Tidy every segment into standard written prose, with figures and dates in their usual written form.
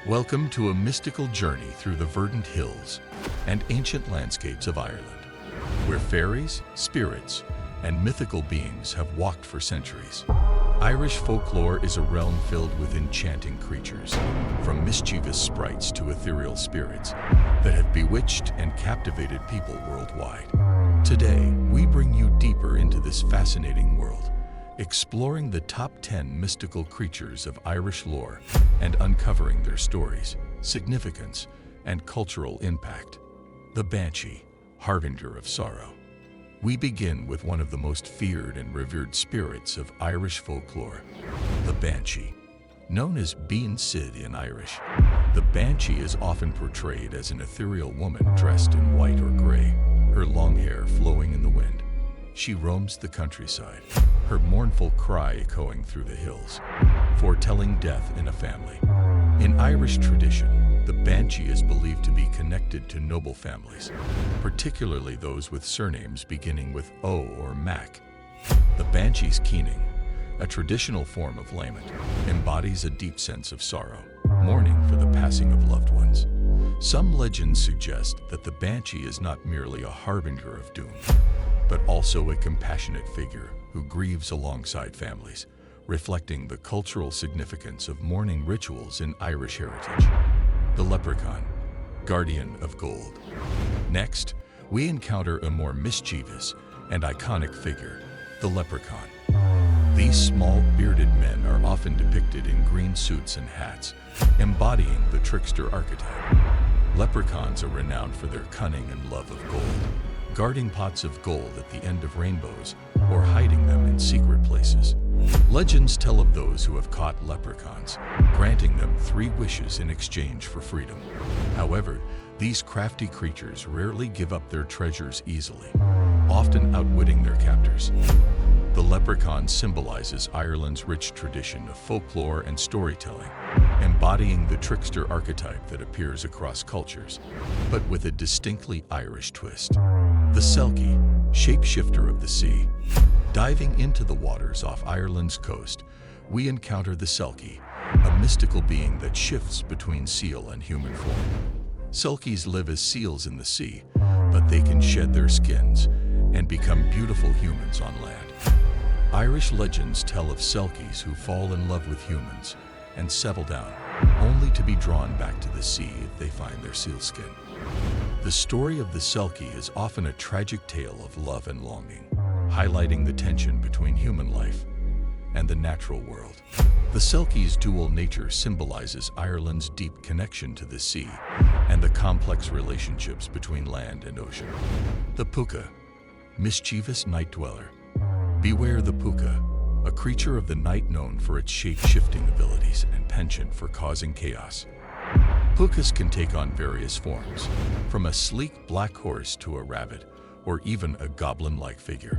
Welcome to a mystical journey through the verdant hills and ancient landscapes of Ireland, where fairies, spirits, and mythical beings have walked for centuries. Irish folklore is a realm filled with enchanting creatures, from mischievous sprites to ethereal spirits that have bewitched and captivated people worldwide. Today, we bring you deeper into this fascinating world, exploring the top 10 mystical creatures of Irish lore and uncovering their stories, significance, and cultural impact. The Banshee, harbinger of sorrow. We begin with one of the most feared and revered spirits of Irish folklore, the Banshee. Known as Bean Sid in Irish, the Banshee is often portrayed as an ethereal woman dressed in white or gray, her long hair flowing in the wind. She roams the countryside, her mournful cry echoing through the hills, foretelling death in a family. In Irish tradition, the Banshee is believed to be connected to noble families, particularly those with surnames beginning with O or Mac. The Banshee's keening, a traditional form of lament, embodies a deep sense of sorrow, mourning for the passing of loved ones. Some legends suggest that the Banshee is not merely a harbinger of doom, but also a compassionate figure who grieves alongside families, reflecting the cultural significance of mourning rituals in Irish heritage. The Leprechaun, guardian of gold. Next, we encounter a more mischievous and iconic figure, the Leprechaun. These small, bearded men are often depicted in green suits and hats, embodying the trickster archetype. Leprechauns are renowned for their cunning and love of gold, guarding pots of gold at the end of rainbows or hiding them in secret places. Legends tell of those who have caught leprechauns, granting them 3 wishes in exchange for freedom. However, these crafty creatures rarely give up their treasures easily, often outwitting their captors. The leprechaun symbolizes Ireland's rich tradition of folklore and storytelling, embodying the trickster archetype that appears across cultures, but with a distinctly Irish twist. The selkie, shapeshifter of the sea. Diving into the waters off Ireland's coast, we encounter the selkie, a mystical being that shifts between seal and human form. Selkies live as seals in the sea, but they can shed their skins and become beautiful humans on land. Irish legends tell of selkies who fall in love with humans and settle down, only to be drawn back to the sea if they find their sealskin. The story of the selkie is often a tragic tale of love and longing, highlighting the tension between human life and the natural world. The selkie's dual nature symbolizes Ireland's deep connection to the sea and the complex relationships between land and ocean. The Puka, mischievous night dweller. Beware the Puka, a creature of the night known for its shape-shifting abilities and penchant for causing chaos. Pukas can take on various forms, from a sleek black horse to a rabbit, or even a goblin-like figure.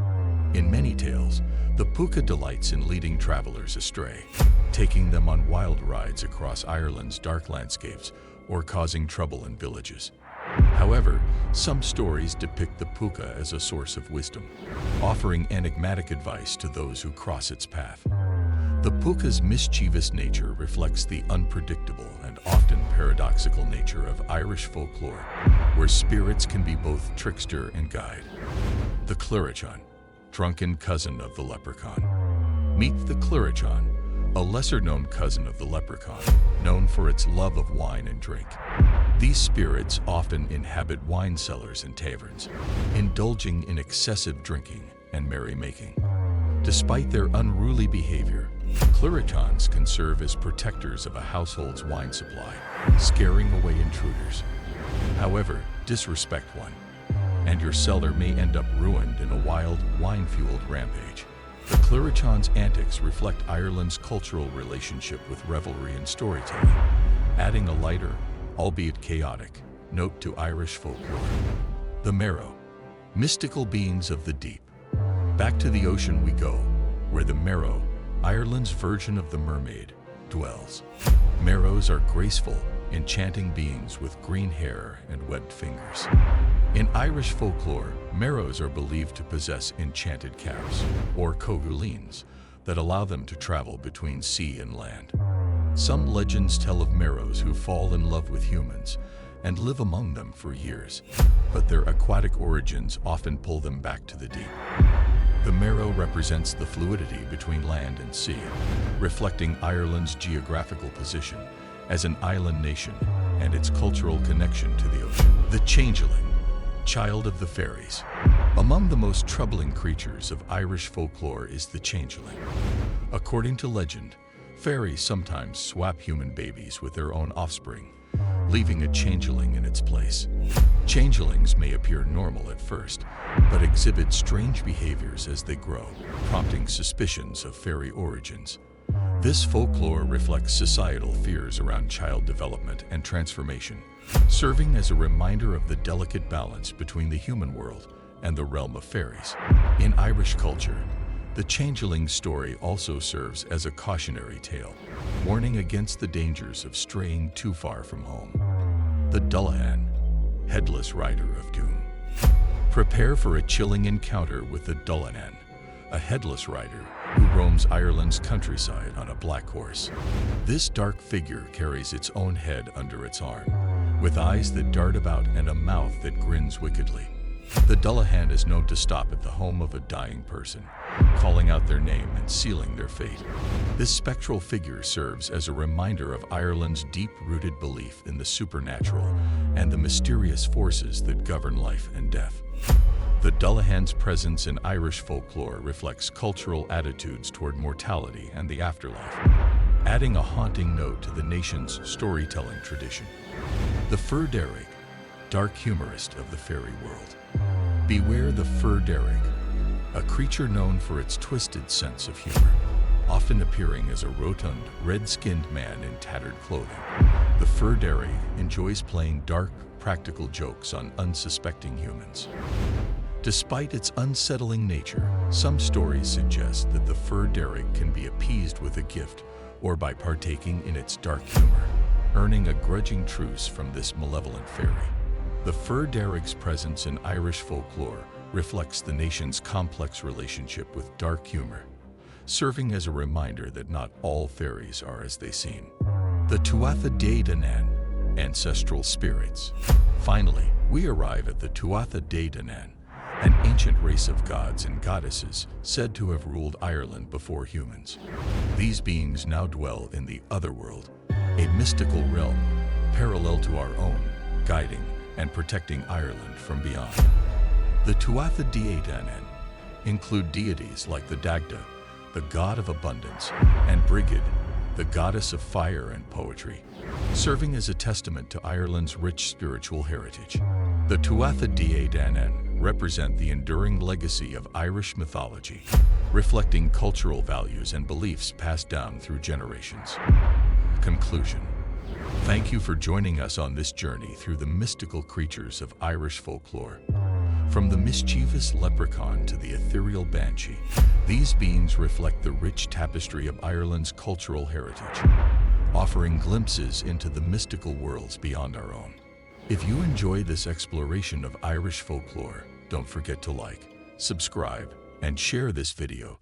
In many tales, the Puka delights in leading travelers astray, taking them on wild rides across Ireland's dark landscapes or causing trouble in villages. However, some stories depict the Puka as a source of wisdom, offering enigmatic advice to those who cross its path. The Puka's mischievous nature reflects the unpredictable and often paradoxical nature of Irish folklore, where spirits can be both trickster and guide. The Leprechaun, drunken cousin of the leprechaun. Meet the Leprechaun, a lesser-known cousin of the leprechaun, known for its love of wine and drink. These spirits often inhabit wine cellars and taverns, indulging in excessive drinking and merrymaking. Despite their unruly behavior, Leprechauns can serve as protectors of a household's wine supply, scaring away intruders. However, disrespect one, and your cellar may end up ruined in a wild, wine-fueled rampage. The Leprechaun's antics reflect Ireland's cultural relationship with revelry and storytelling, adding a lighter, albeit chaotic, note to Irish folklore. The Merrow, mystical beings of the deep. Back to the ocean we go, where the Merrow, Ireland's version of the mermaid, dwells. Merrows are graceful, enchanting beings with green hair and webbed fingers. In Irish folklore, Merrows are believed to possess enchanted caps, or cogulines, that allow them to travel between sea and land. Some legends tell of merrows who fall in love with humans and live among them for years, but their aquatic origins often pull them back to the deep. The merrow represents the fluidity between land and sea, reflecting Ireland's geographical position as an island nation and its cultural connection to the ocean. The Changeling, child of the fairies. Among the most troubling creatures of Irish folklore is the Changeling. According to legend, fairies sometimes swap human babies with their own offspring, leaving a changeling in its place. Changelings may appear normal at first, but exhibit strange behaviors as they grow, prompting suspicions of fairy origins. This folklore reflects societal fears around child development and transformation, serving as a reminder of the delicate balance between the human world and the realm of fairies. In Irish culture, the Changeling story also serves as a cautionary tale, warning against the dangers of straying too far from home. The Dullahan, headless rider of doom. Prepare for a chilling encounter with the Dullahan, a headless rider who roams Ireland's countryside on a black horse. This dark figure carries its own head under its arm, with eyes that dart about and a mouth that grins wickedly. The Dullahan is known to stop at the home of a dying person, calling out their name and sealing their fate. This spectral figure serves as a reminder of Ireland's deep-rooted belief in the supernatural and the mysterious forces that govern life and death. The Dullahan's presence in Irish folklore reflects cultural attitudes toward mortality and the afterlife, adding a haunting note to the nation's storytelling tradition. The Derk, dark humorist of the fairy world. Beware the Derk, a creature known for its twisted sense of humor, often appearing as a rotund, red-skinned man in tattered clothing. The Derk enjoys playing dark, practical jokes on unsuspecting humans. Despite its unsettling nature, some stories suggest that the Derk can be appeased with a gift or by partaking in its dark humor, earning a grudging truce from this malevolent fairy. The Derk's presence in Irish folklore reflects the nation's complex relationship with dark humor, serving as a reminder that not all fairies are as they seem. The Tuatha Dé Danann, ancestral spirits. Finally, we arrive at the Tuatha Dé Danann, an ancient race of gods and goddesses said to have ruled Ireland before humans. These beings now dwell in the otherworld, a mystical realm parallel to our own, guiding and protecting Ireland from beyond. The Tuatha Dé Danann include deities like the Dagda, the god of abundance, and Brigid, the goddess of fire and poetry, serving as a testament to Ireland's rich spiritual heritage. The Tuatha Dé Danann represent the enduring legacy of Irish mythology, reflecting cultural values and beliefs passed down through generations. Conclusion. Thank you for joining us on this journey through the mystical creatures of Irish folklore. From the mischievous Leprechaun to the ethereal Banshee, these beings reflect the rich tapestry of Ireland's cultural heritage, offering glimpses into the mystical worlds beyond our own. If you enjoy this exploration of Irish folklore, don't forget to like, subscribe, and share this video